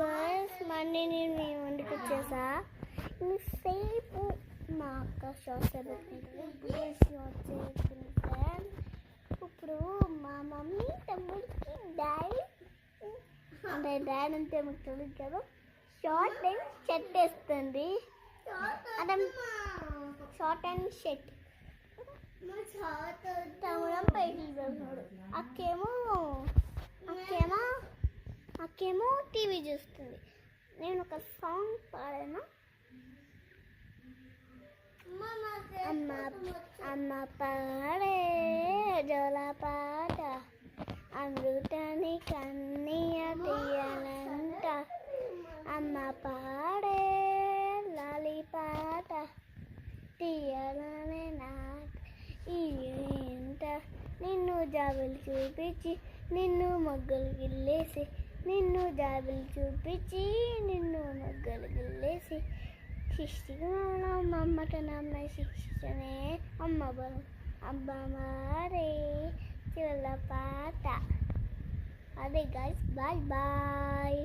Guys మళ్ళీ నేను మీ ముందుకు వచ్చేసా. ఇంతసేపు మా అక్క షార్ట్స్ పెట్టుకుంటుంది. ఇప్పుడు మా మమ్మీ తమ్ముడికి డాడీ అంటే డాడీ అంటే మీకు తెలియదు కదా, షార్ట్ అండ్ షర్ట్ వేస్తుంది. అంటే షార్ట్ అండ్ షర్ట్ తమ్ముడు పైకి వెళ్తున్నాడు. అక్కేమో టీవీ చూస్తుంది. నేను ఒక సాంగ్ పాడాను. అమ్మ పాడే జోల పాట అమృతాన్ని కన్నీయ తీయాలంట. అమ్మ పాడే లాలి పాట తీయాలనే నాట. ఏంట నిన్ను జాబులు చూపించి నిన్ను మొగ్గలు గిల్లేసి, నిన్ను జాబులు చూపించి నిన్ను మొగ్గలు గిల్లేసి, శిష్టిగా అమ్మట నమ్మ శిక్షనే అమ్మ బలం అబ్బ మారే చివల పాట. అదే గైస్, బాయ్ బాయ్.